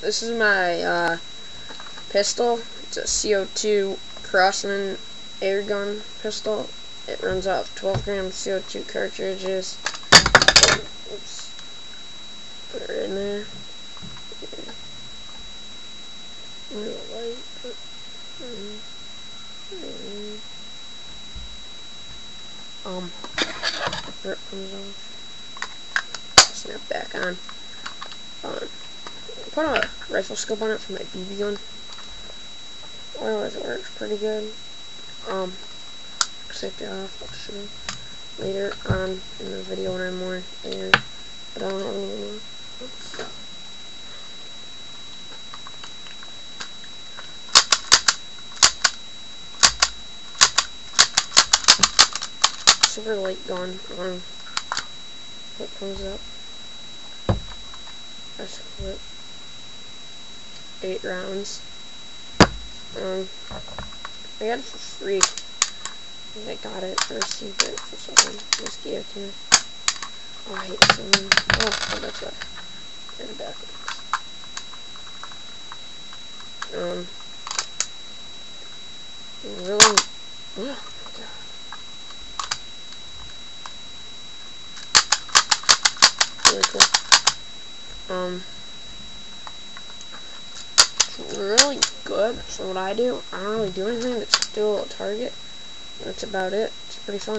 This is my pistol. It's a CO2 Crossman air gun pistol. It runs off 12 gram CO2 cartridges. Oops. Put it in there. Grip comes off. Snap back on. Put a rifle scope on it for my BB gun. Otherwise it works pretty good. Safety off. I'll show you later on in the video when I'm more air. But I don't have any more. Oops. Super light gun. What comes up? That's a clip. 8 rounds. I got it for free. I got it. I received it for someone. Just gave it to me. Oh, I hate someone. Oh, that's right. Turn it backwards. Really. Oh my god. Really cool. It's really good for what I do. I don't really do anything but just do a little target. That's about it. It's pretty fun.